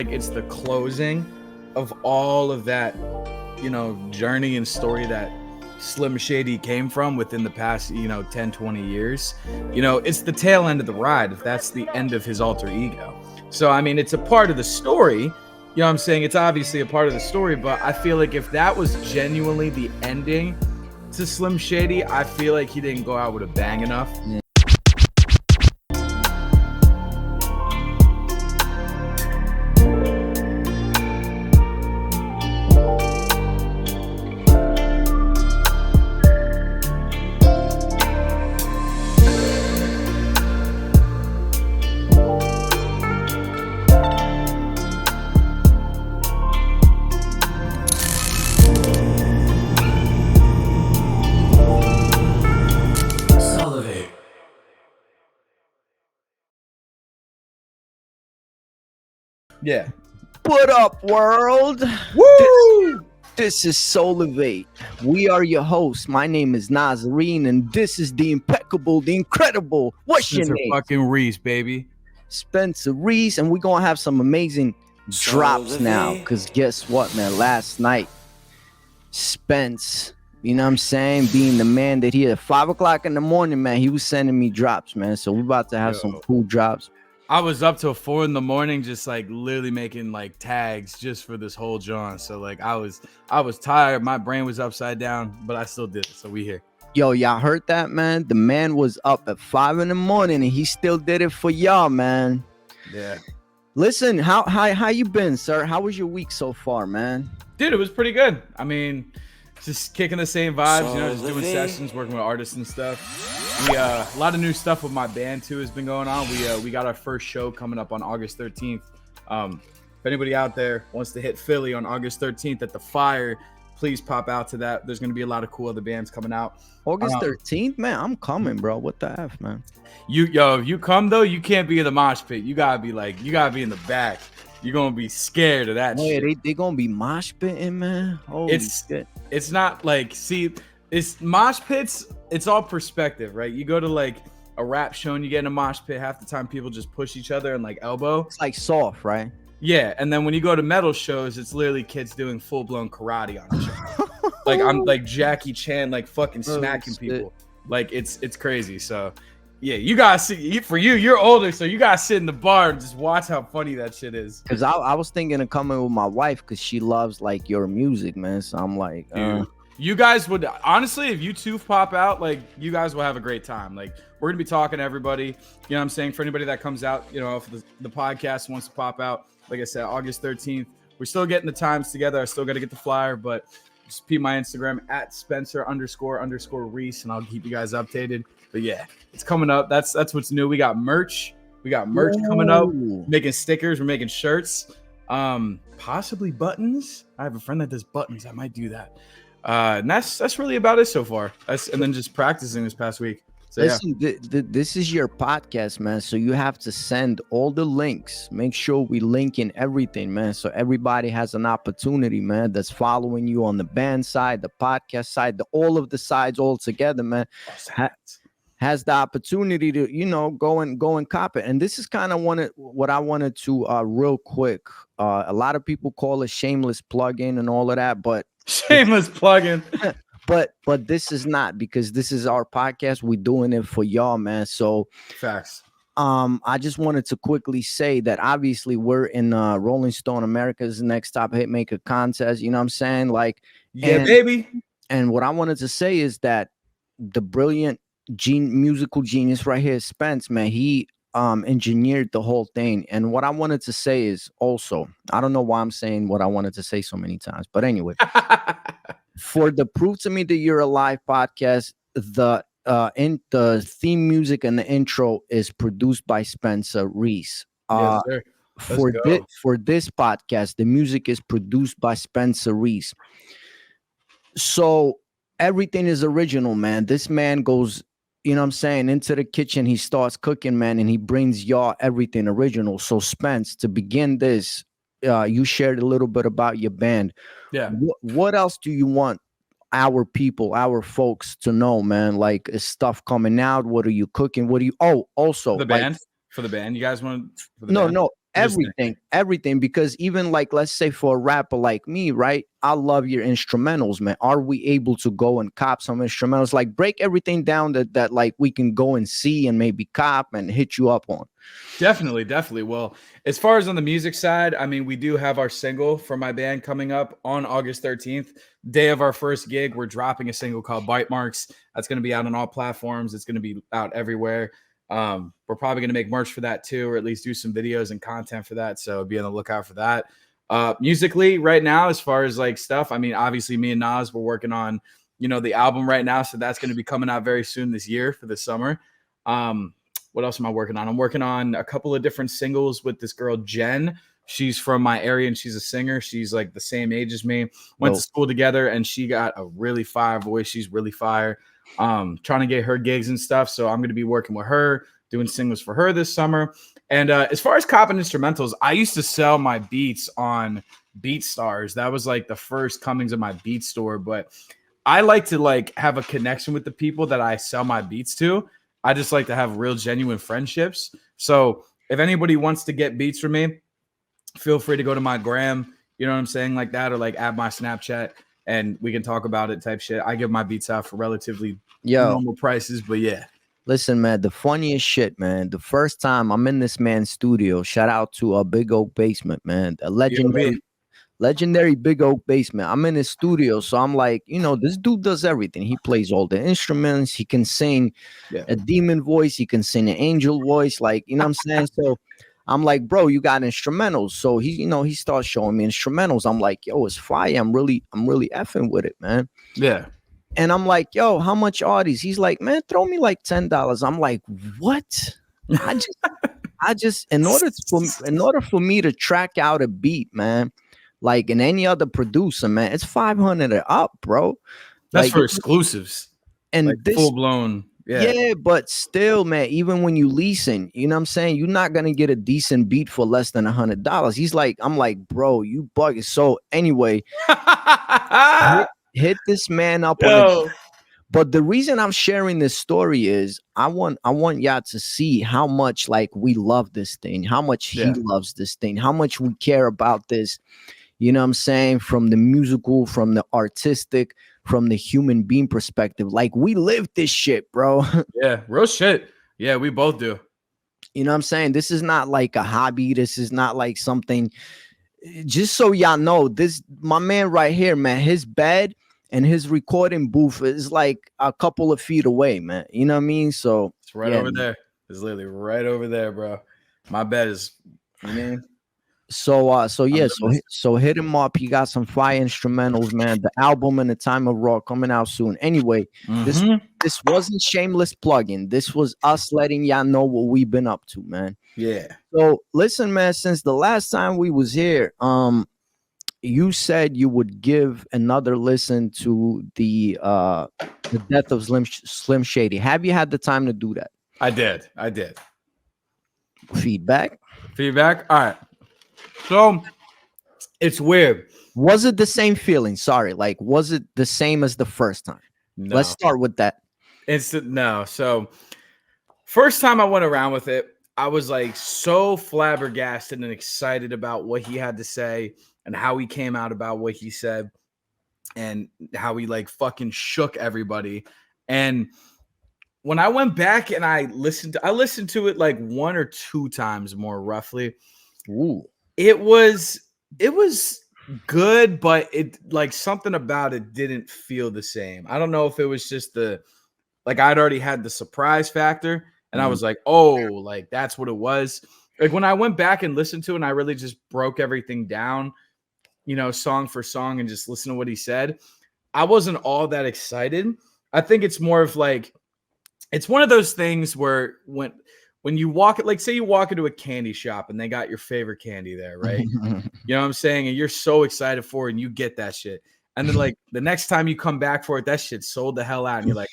like it's the closing of all of that, you know, journey and story that Slim Shady came from within the past, you know, 10, 20 years. You know, it's the tail end of the ride if that's the end of his alter ego. So, I mean, it's a part of the story. You know what I'm saying? It's obviously a part of the story, but I feel like if that was genuinely the ending to Slim Shady, I feel like he didn't go out with a bang enough. Yeah. Yeah. What up, world? Woo! This is SouLivate. We are your hosts. My name is NazareN, and this is the impeccable, the incredible. What's your name? Fucking Reese, baby. Spencer Reese, and we're gonna have some amazing drops now. Cause guess what, man? Last night, Spence, you know what I'm saying, being the man that he at 5 o'clock in the morning, man, he was sending me drops, man. So we're about to have some cool drops. I was up till 4 a.m, just like literally making like tags just for this whole John. So like I was tired. My brain was upside down, but I still did it. So we here. Yo, y'all heard that, man? The man was up at 5 a.m, and he still did it for y'all, man. Yeah. Listen, how you been, sir? How was your week so far, man? Dude, it was pretty good. I mean, just kicking the same vibes, you know, just doing sessions, working with artists and stuff. We a lot of new stuff with my band too has been going on. We got our first show coming up on August 13th. If anybody out there wants to hit Philly on August 13th at the Fire, please pop out to that. There's gonna be a lot of cool other bands coming out. August 13th, man. I'm coming, bro. What the F, man? If you come though, you can't be in the mosh pit. You gotta be in the back. You're gonna be scared of that shit. Yeah, they gonna be mosh pitting, man. Holy shit. It's not like, see, it's mosh pits. It's all perspective, right? You go to like a rap show and you get in a mosh pit. Half the time, people just push each other and like elbow. It's like soft, right? Yeah, and then when you go to metal shows, it's literally kids doing full blown karate on the show. Like I'm like Jackie Chan, like fucking smacking people. Like it's crazy. So yeah, you guys see. For you're older, so you guys sit in the bar and just watch how funny that shit is. Cause I was thinking of coming with my wife because she loves like your music, man. So I'm like, you guys would honestly, if you two pop out, like you guys will have a great time. Like we're gonna be talking to everybody. You know what I'm saying? For anybody that comes out, you know, if the podcast wants to pop out, like I said, August 13th. We're still getting the times together. I still got to get the flyer, but just peep my Instagram at Spencer__Reese, and I'll keep you guys updated. But yeah, it's coming up. That's what's new. We got merch. Coming up. Making stickers. We're making shirts. Possibly buttons. I have a friend that does buttons. I might do that. And that's really about it so far. And then just practicing this past week. So, listen, this is your podcast, man. So you have to send all the links. Make sure we link in everything, man. So everybody has an opportunity, man, that's following you on the band side, the podcast side, all of the sides all together, man. Has the opportunity to, you know, go and cop it. And this is kind of what I wanted to real quick. A lot of people call it shameless plug-in and all of that, but shameless plug-in. But this is not, because this is our podcast. We're doing it for y'all, man. So facts. I just wanted to quickly say that obviously we're in Rolling Stone America's Next Top Hitmaker contest. You know what I'm saying? Like, yeah, baby. And what I wanted to say is that the brilliant musical genius right here, Spence, man, he engineered the whole thing. And what I wanted to say is also, I don't know why I'm saying what I wanted to say so many times, but anyway. For the Prove to Me That You're Alive podcast, the theme music and the intro is produced by Spencer Reese. Yes, sir. For this podcast, the music is produced by Spencer Reese. So everything is original, man. This man goes, you know what I'm saying, into the kitchen. He starts cooking, man, and he brings y'all everything original. So Spence, to begin this, you shared a little bit about your band. Yeah. What else do you want our people, our folks to know, man? Like, is stuff coming out? What are you cooking? What do you? Oh, also for the band. You guys want? No. Everything, because even like, let's say for a rapper like me, right, I love your instrumentals, man. Are we able to go and cop some instrumentals, like break everything down that like we can go and see and maybe cop and hit you up on? Definitely. Well, as far as on the music side, I mean, we do have our single for my band coming up on August 13th, day of our first gig. We're dropping a single called Bite Marks. That's going to be out on all platforms. It's going to be out everywhere. We're probably going to make merch for that too, or at least do some videos and content for that. So be on the lookout for that. Musically right now, as far as like stuff, I mean, obviously me and Nas, we're working on, the album right now. So that's going to be coming out very soon this year for the summer. What else am I working on? I'm working on a couple of different singles with this girl, Jen. She's from my area and she's a singer. She's like the same age as me. Went to school together and she got a really fire voice. She's really fire. Trying to get her gigs and stuff. So I'm going to be working with her, doing singles for her this summer. And as far as copping instrumentals, I used to sell my beats on BeatStars. That was like the first comings of my beat store. But I like to like have a connection with the people that I sell my beats to. I just like to have real genuine friendships. So if anybody wants to get beats from me, feel free to go to my gram, you know what I'm saying, like that, or like add my Snapchat and we can talk about it type shit. I give my beats out for relatively normal prices, but yeah. Listen, man, the funniest shit, man. The first time I'm in this man's studio, shout out to a Big Oak Basement, man. A legendary Big Oak Basement. I'm in his studio, so I'm like, this dude does everything. He plays all the instruments. He can sing a demon voice. He can sing an angel voice. Like, you know what I'm saying? So I'm like, bro, you got instrumentals. So he starts showing me instrumentals. I'm like, yo, it's fire. I'm really effing with it, man. Yeah. And I'm like, yo, how much are these? He's like, man, throw me like $10. I'm like, what? I just in order for me to track out a beat, man, like in any other producer, man, it's 500 or up, bro. That's like, for exclusives. And like this full blown. Yeah, but still, man, even when you leasing, you know what I'm saying? You're not gonna get a decent beat for less than $100. He's like, I'm like, bro, you bugging. So anyway, hit this man up on. But the reason I'm sharing this story is I want y'all to see how much like we love this thing, how much he loves this thing, how much we care about this. You know what I'm saying? From the musical, from the artistic, from the human being perspective. Like we live this shit, bro. Yeah, real shit. Yeah, we both do. You know what I'm saying? This is not like a hobby. This is not like something. Just so y'all know, this my man right here, man, his bed and his recording booth is like a couple of feet away, man. You know what I mean? So it's right over there. It's literally right over there, bro. My bed is, you mean? So hit him up. He got some fire instrumentals, man. The album and the Time of Raw coming out soon. Anyway, this wasn't shameless plugging. This was us letting y'all know what we've been up to, man. Yeah. So listen, man, since the last time we was here, you said you would give another listen to the death of Slim Shady. Have you had the time to do that? I did. Feedback. All right. So it's weird. Was it the same feeling? Sorry, like was it the same as the first time? No. Let's start with that. No. So first time I went around with it, I was like so flabbergasted and excited about what he had to say and how he came out about what he said and how he like fucking shook everybody. And when I went back and I listened to it like 1 or 2 times more roughly. Ooh. It was good, but it like something about it didn't feel the same. I don't know if it was just I'd already had the surprise factor and I was like, oh, like that's what it was. Like when I went back and listened to it and I really just broke everything down, song for song and just listen to what he said, I wasn't all that excited. I think it's more of like, it's one of those things where when you walk, like say you walk into a candy shop and they got your favorite candy there, right? You know what I'm saying? And you're so excited for it and you get that shit. And then like the next time you come back for it, that shit sold the hell out. And you're like,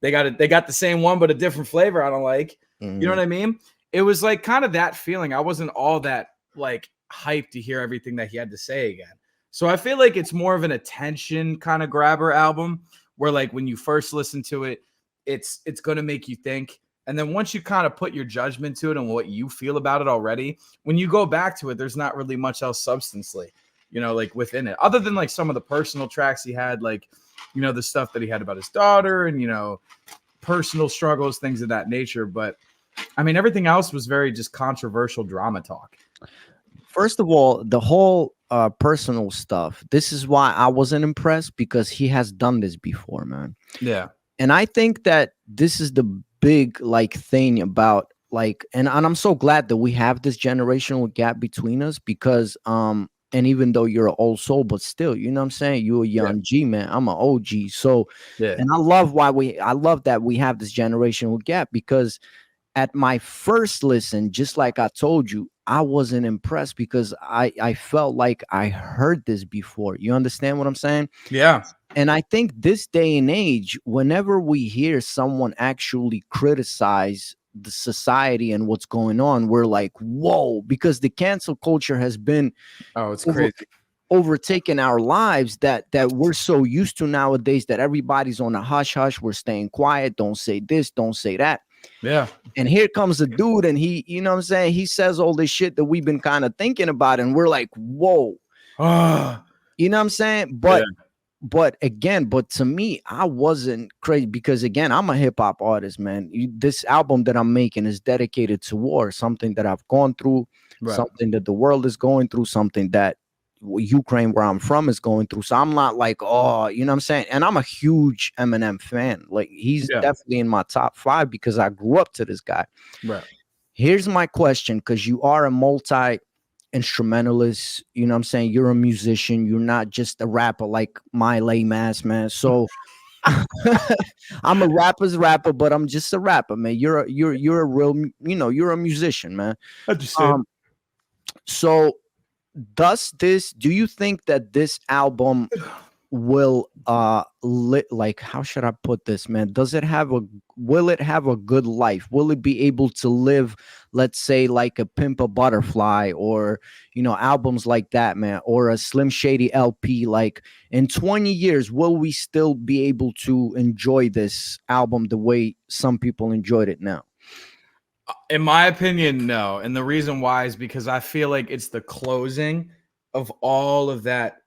they got the same one, but a different flavor I don't like. You know what I mean? It was like kind of that feeling. I wasn't all that like hyped to hear everything that he had to say again. So I feel like it's more of an attention kind of grabber album where like when you first listen to it, it's going to make you think. And then once you kind of put your judgment to it and what you feel about it already, when you go back to it, there's not really much else substantially, like within it, other than like some of the personal tracks he had, like, the stuff that he had about his daughter and, personal struggles, things of that nature. But I mean, everything else was very just controversial drama talk. First of all, the whole personal stuff, this is why I wasn't impressed, because he has done this before, man. Yeah. And I think that this is the big like thing about like, and I'm so glad that we have this generational gap between us, because and even though you're an old soul, but still, you know what I'm saying? You're a young G, man. I'm an OG. So, and I love that we have this generational gap, because at my first listen, just like I told you, I wasn't impressed, because I felt like I heard this before. You understand what I'm saying? Yeah. And I think this day and age, whenever we hear someone actually criticize the society and what's going on, we're like, whoa, because the cancel culture has been it's crazy, overtaking our lives, that we're so used to nowadays, that everybody's on a hush hush. We're staying quiet. Don't say this, don't say that. Yeah. And here comes a dude, and he, you know what I'm saying, he says all this shit that we've been kind of thinking about, and we're like, whoa. You know what I'm saying? But again, to me, I wasn't crazy, because again, I'm a hip hop artist, man. This album that I'm making is dedicated to war, something that I've gone through, something that the world is going through, something that Ukraine, where I'm from, is going through. So I'm not like, oh, you know what I'm saying? And I'm a huge Eminem fan. Like, he's definitely in my top 5, because I grew up to this guy. Right. Here's my question, because you are a multi-instrumentalist, you know what I'm saying? You're a musician. You're not just a rapper like my lame ass, man. So I'm a rapper's rapper, but I'm just a rapper, man. You're a real, you're a musician, man. So do you think that this album will like, how should I put this, man? Will it have a good life? Will it be able to live, let's say, like a Pimp a Butterfly, or albums like that, man, or a Slim Shady LP? Like, in 20 years, will we still be able to enjoy this album the way some people enjoyed it now? In my opinion, no. And the reason why is because I feel like it's the closing of all of that,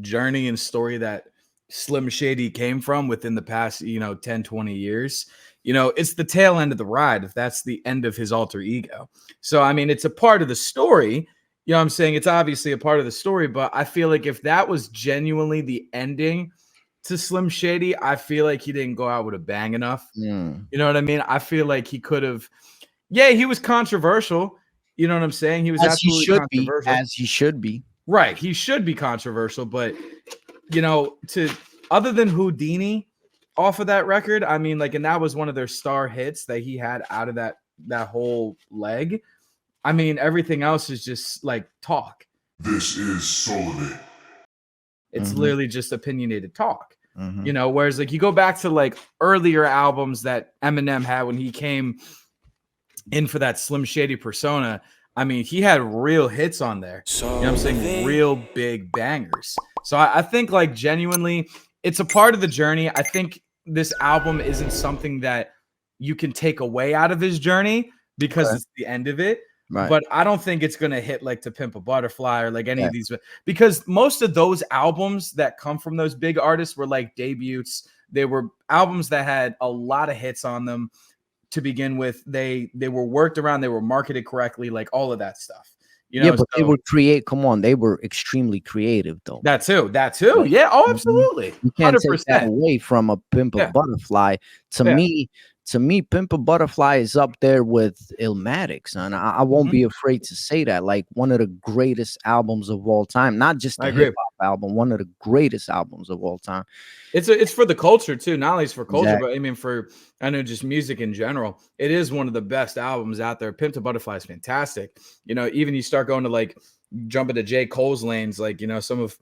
journey and story that Slim Shady came from within the past, 10, 20 years. It's the tail end of the ride, if that's the end of his alter ego. So, I mean, it's a part of the story. You know what I'm saying? It's obviously a part of the story, but I feel like if that was genuinely the ending to Slim Shady, I feel like he didn't go out with a bang enough. You know what I mean? I feel like he could have, he was controversial. You know what I'm saying? He was absolutely controversial. As he should be. Right. He should be controversial, but other than Houdini off of that record, I mean, like, and that was one of their star hits that he had out of that whole leg. I mean, everything else is just like talk. This is SouLivate. It's literally just opinionated talk. Whereas like you go back to like earlier albums that Eminem had when he came in for that Slim Shady persona, I mean, he had real hits on there. You know what I'm saying? Real big bangers. So I think, like, genuinely, it's a part of the journey. I think this album isn't something that you can take away out of his journey, because it's the end of it. Right. But I don't think it's going to hit like To Pimp a Butterfly or like any of these, because most of those albums that come from those big artists were like debuts. They were albums that had a lot of hits on them to begin with. They were worked around, they were marketed correctly, like all of that stuff. But they would they were extremely creative, though. That too. Yeah. Oh, absolutely. You can't 100%. Take that away from a Pimp a Butterfly. To me, Pimp a Butterfly is up there with Illmatic, and I won't be afraid to say that. Like, one of the greatest albums of all time, not just a hip hop album, one of the greatest albums of all time. It's for the culture too, not only for culture, but I mean I know just music in general. It is one of the best albums out there. Pimp a Butterfly is fantastic. Even you start going to like jumping to J. Cole's lanes, like some of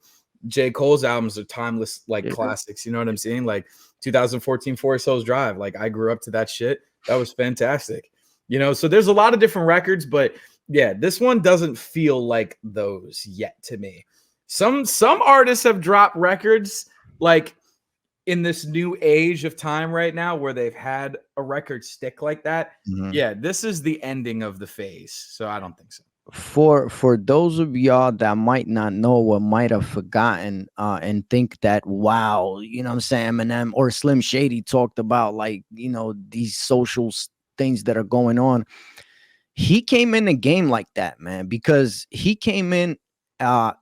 J. Cole's albums are timeless, like classics. You know what I'm saying? Like 2014 Forest Hills Drive. Like, I grew up to that shit. That was fantastic. So there's a lot of different records, but yeah, this one doesn't feel like those yet to me. Some artists have dropped records like in this new age of time right now where they've had a record stick like that, yeah, this is the ending of the phase. So I don't think so. For those of y'all that might not know or might have forgotten and think that, wow, you know what I'm saying, Eminem or Slim Shady talked about, like, you know, these social things that are going on. He came in the game like that, man, because he came in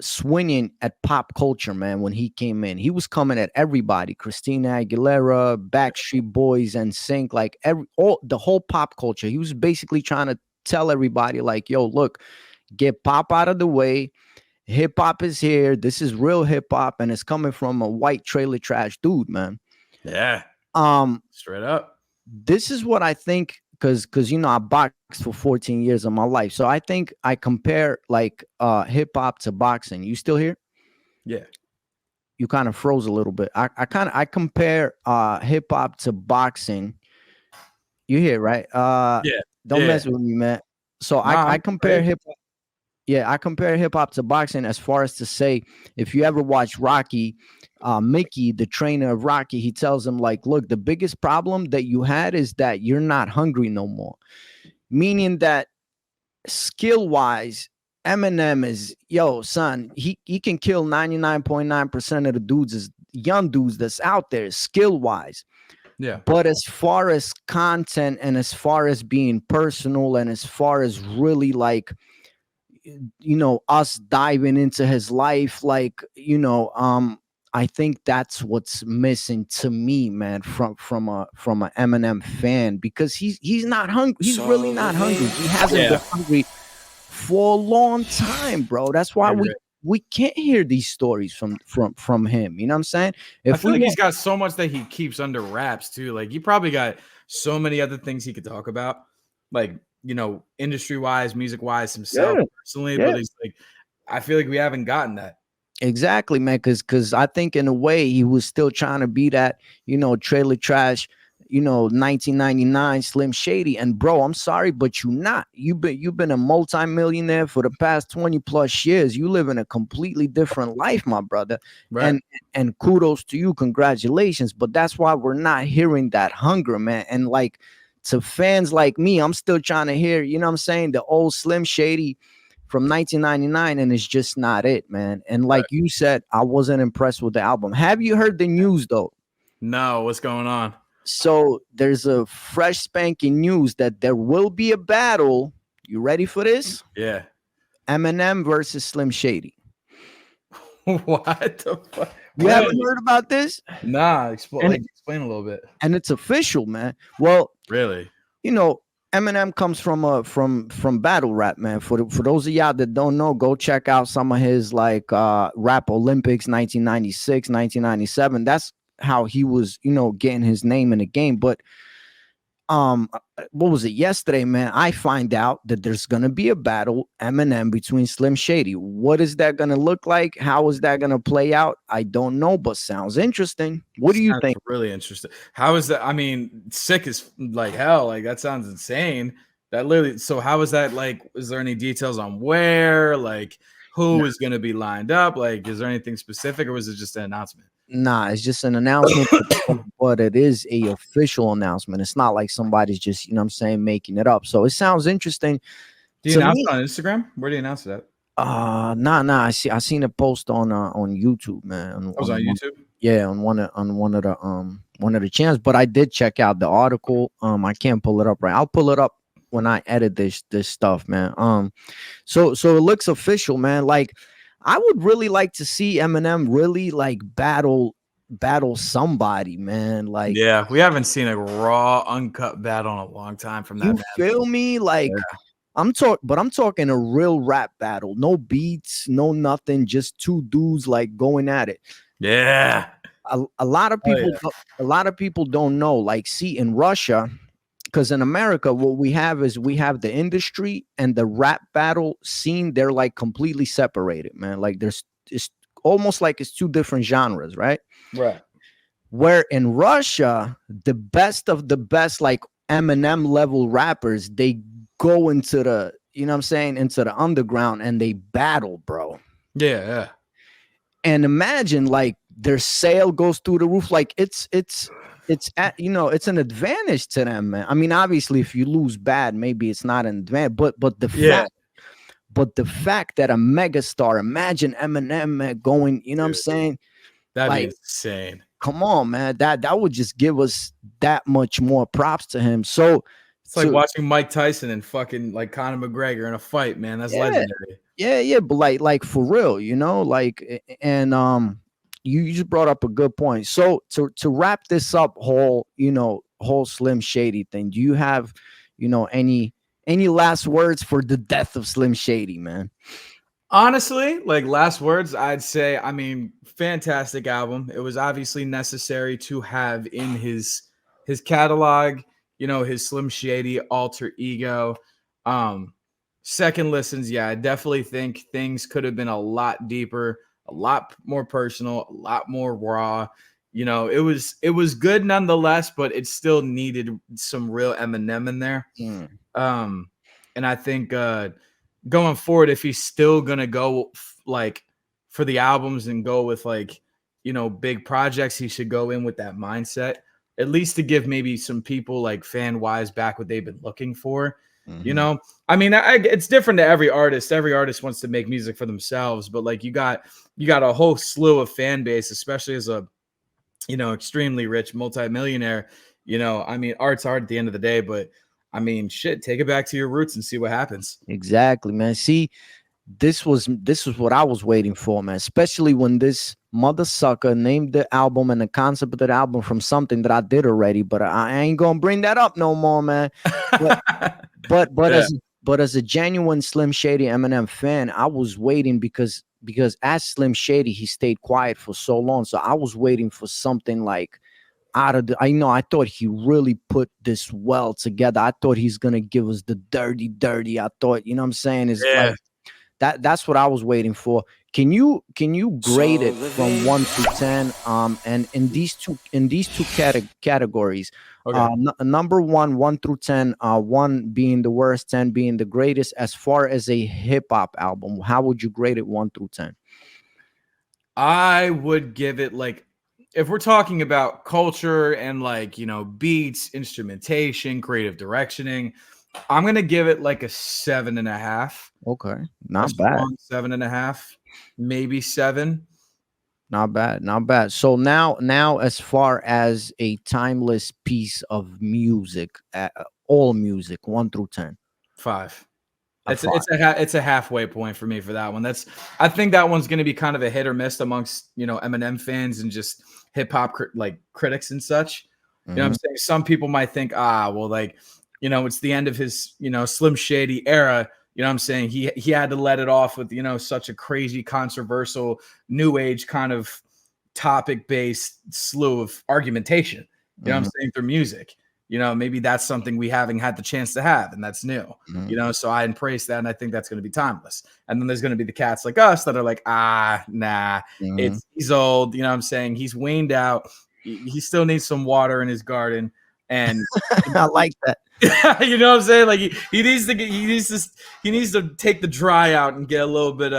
swinging at pop culture, man. When he came in, he was coming at everybody: Christina Aguilera, Backstreet Boys, and Sync, like the whole pop culture. He was basically trying to tell everybody, like, yo, look, get pop out of the way. Hip hop is here. This is real hip hop, and it's coming from a white trailer trash dude, man. Yeah. Straight up. This is what I think, because you know, I boxed for 14 years of my life. So I think I compare like hip hop to boxing. You still here? Yeah. You kind of froze a little bit. I compare hip hop to boxing. You here, right? Yeah. Don't Yeah. mess with me, man. So I compare hip hop. Yeah, I compare hip hop to boxing as far as to say, if you ever watch Rocky, Mickey, the trainer of Rocky, he tells him, like, look, the biggest problem that you had is that you're not hungry no more. Meaning that skill wise, Eminem is, yo, son, he can kill 99.9% of the dudes, is young dudes that's out there skill wise. Yeah. But as far as content and as far as being personal and as far as really like, you know, us diving into his life, like, you know, I think that's what's missing to me, man, from a Eminem fan, because he's not hungry. He's really not hungry. He hasn't been hungry for a long time, bro. That's why we can't hear these stories from him. You know what I'm saying? I feel like he's got so much that he keeps under wraps too. Like, he probably got so many other things he could talk about, like, you know, industry wise, music wise, himself personally. But it's like, I feel like we haven't gotten that. Exactly, man. Because I think in a way he was still trying to be that, you know, trailer trash, you know, 1999 Slim Shady. And bro, I'm sorry, but you've been a multimillionaire for the past 20 plus years. You live in a completely different life, my brother. Right. And kudos to you, congratulations. But that's why we're not hearing that hunger, man. And like, to fans like me, I'm still trying to hear, you know what I'm saying, the old Slim Shady from 1999, and it's just not it, man. And like you said, I wasn't impressed with the album. Have you heard the news though? No, what's going on? So there's a fresh spanking news that there will be a battle. You ready for this? Yeah. Eminem versus Slim Shady. What the fuck? You haven't heard about this? Nah, explain a little bit. And it's official, man. Well, really, you know, Eminem comes from battle rap, man. For those of y'all that don't know, go check out some of his like Rap Olympics 1996, 1997. That's how he was, you know, getting his name in the game. But what was it yesterday, man? I find out that there's gonna be a battle, Eminem between Slim Shady. What is that gonna look like? How is that gonna play out? I don't know, but sounds interesting. What do you think? Really interesting. How is that? I mean, sick as like hell. Like, that sounds insane. That literally. So how is that? Like, is there any details on where? Like, who is going to be lined up? Like, is there anything specific, or was it just an announcement? Nah, it's just an announcement, but it is a official announcement. It's not like somebody's just, you know what I'm saying, making it up. So it sounds interesting. Do you announce it on Instagram? Where do you announce it at? Nah. I seen a post on YouTube, man. Was on YouTube? Yeah, on one of the channels. But I did check out the article. I can't pull it up right. I'll pull it up when I edit this stuff, man. So it looks official, man. Like, I would really like to see Eminem really like battle somebody, man. Like, yeah, we haven't seen a raw, uncut battle in a long time from that. You feel me? Like, I'm talking a real rap battle, no beats, no nothing, just two dudes like going at it. Yeah. A lot of people don't know. Like, see, in Russia, because in America, what we have is we have the industry and the rap battle scene. They're like completely separated, man. Like, it's almost like it's two different genres, right? Right. Where in Russia, the best of the best, like Eminem level rappers, they go into the, you know what I'm saying, into the underground and they battle, bro. Yeah. And imagine like their sale goes through the roof. Like it's at, it's an advantage to them, man. I mean, obviously, if you lose bad, maybe it's not an advantage, but the fact that a megastar, imagine Eminem, man, going, you know what I'm saying? That'd be Like, insane. come on, man. That would just give us that much more props to him. So It's like watching Mike Tyson and fucking like Conor McGregor in a fight, man. That's legendary. Yeah, but like for real, and you just brought up a good point. So to wrap this up, whole Slim Shady thing, do you have, any last words for the death of Slim Shady, man? Honestly, like last words, I'd say, I mean, fantastic album. It was obviously necessary to have in his catalog, his Slim Shady alter ego. Second listens, yeah, I definitely think things could have been a lot deeper, a lot more personal, a lot more raw. It was good nonetheless, but it still needed some real Eminem in there. And I think going forward, if he's still gonna go like for the albums and go with like big projects, he should go in with that mindset, at least to give maybe some people like fan wise back what they've been looking for. I mean, it's different to every artist. Every artist wants to make music for themselves, but like you got a whole slew of fan base, especially as a extremely rich multimillionaire. I mean, art's art at the end of the day, but I mean, shit, take it back to your roots and see what happens. Exactly, man. See, this was what I was waiting for, man. Especially when this mother sucker named the album and the concept of the album from something that I did already, but I ain't gonna bring that up no more, man. But yeah. as a genuine Slim Shady Eminem fan, I was waiting because as Slim Shady, he stayed quiet for so long. So I was waiting for something like I thought he really put this well together. I thought he's gonna give us the dirty. I thought, you know what I'm saying? It's like that's what I was waiting for. Can you grade it from 1 to 10? And in these two categories, okay. Number 1 through 10, 1 being the worst, 10 being the greatest. As far as a hip hop album, how would you grade it 1 through 10? I would give it like, if we're talking about culture and like, beats, instrumentation, creative directioning, I'm going to give it like a 7.5. Okay. Not bad. 7.5, maybe 7. Not bad. So now as far as a timeless piece of music, all music, 1 through 10. 5. It's a halfway point for me for that one. I think that one's going to be kind of a hit or miss amongst, Eminem fans and just hip hop critics and such. You know what I'm saying? Some people might think, well, like, it's the end of his, Slim Shady era. You know what I'm saying? He had to let it off with, such a crazy, controversial, new age kind of topic based slew of argumentation. You know what I'm saying? Through music. Maybe that's something we haven't had the chance to have, and that's new. So I embrace that, and I think that's going to be timeless. And then there's going to be the cats like us that are like, nah, he's old. You know what I'm saying? He's waned out. He still needs some water in his garden, and I like that. You know what I'm saying? Like he needs to take the dry out and get a little bit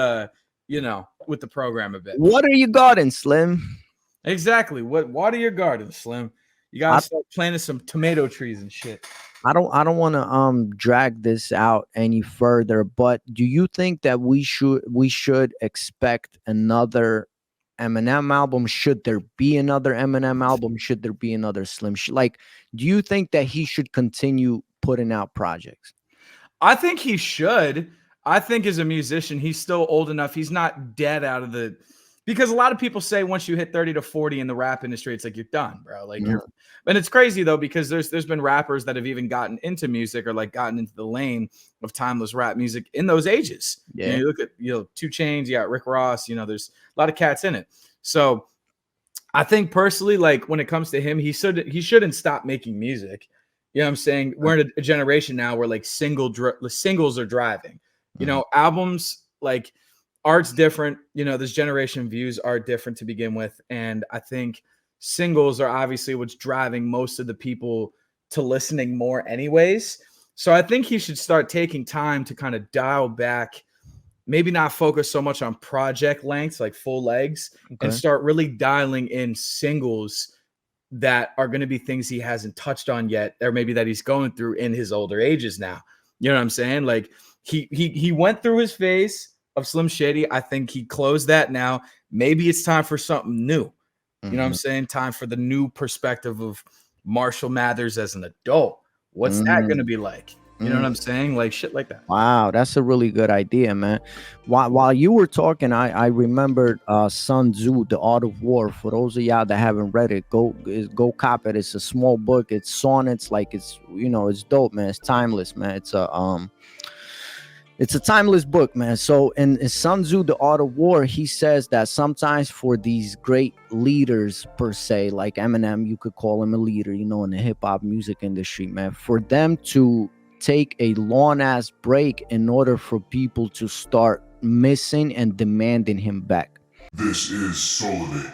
with the program a bit. What are your gardens, Slim? Exactly. Water your garden, Slim. You gotta start planting some tomato trees and shit. I don't want to drag this out any further, but do you think that we should expect another Eminem album? Should there be another Eminem album? Should there be another Slim? Like, do you think that he should continue putting out projects? I think he should. I think as a musician, he's still old enough. He's not dead out of the. Because a lot of people say once you hit 30 to 40 in the rap industry, it's like you're done, bro. Like and it's crazy though, because there's been rappers that have even gotten into music or like gotten into the lane of timeless rap music in those ages. Yeah. You look at 2 Chainz, you got Rick Ross, there's a lot of cats in it. So I think personally, like when it comes to him, he shouldn't stop making music. You know what I'm saying? We're in a generation now where like singles are driving. Albums, like art's different. This generation views art different to begin with. And I think singles are obviously what's driving most of the people to listening more anyways. So I think he should start taking time to kind of dial back maybe not focus so much on project lengths, like full legs, and Okay. start really dialing in singles that are going to be things he hasn't touched on yet, or maybe that he's going through in his older ages now. You know what I'm saying? Like he went through his phase of Slim Shady. I think he closed that now. Maybe it's time for something new. You know what I'm saying? Time for the new perspective of Marshall Mathers as an adult. What's that going to be like? You know what I'm saying? Like shit like that. Wow, that's a really good idea, man. While you were talking, I remembered Sun Tzu, The Art of War. For those of y'all that haven't read it, go cop it. It's a small book. It's sonnets, like it's it's dope, man. It's timeless, man. It's a timeless book, man. So in Sun Tzu, The Art of War, he says that sometimes for these great leaders, per se, like Eminem, you could call him a leader, in the hip hop music industry, man, for them to take a long ass break in order for people to start missing and demanding him back. This is SouLivate.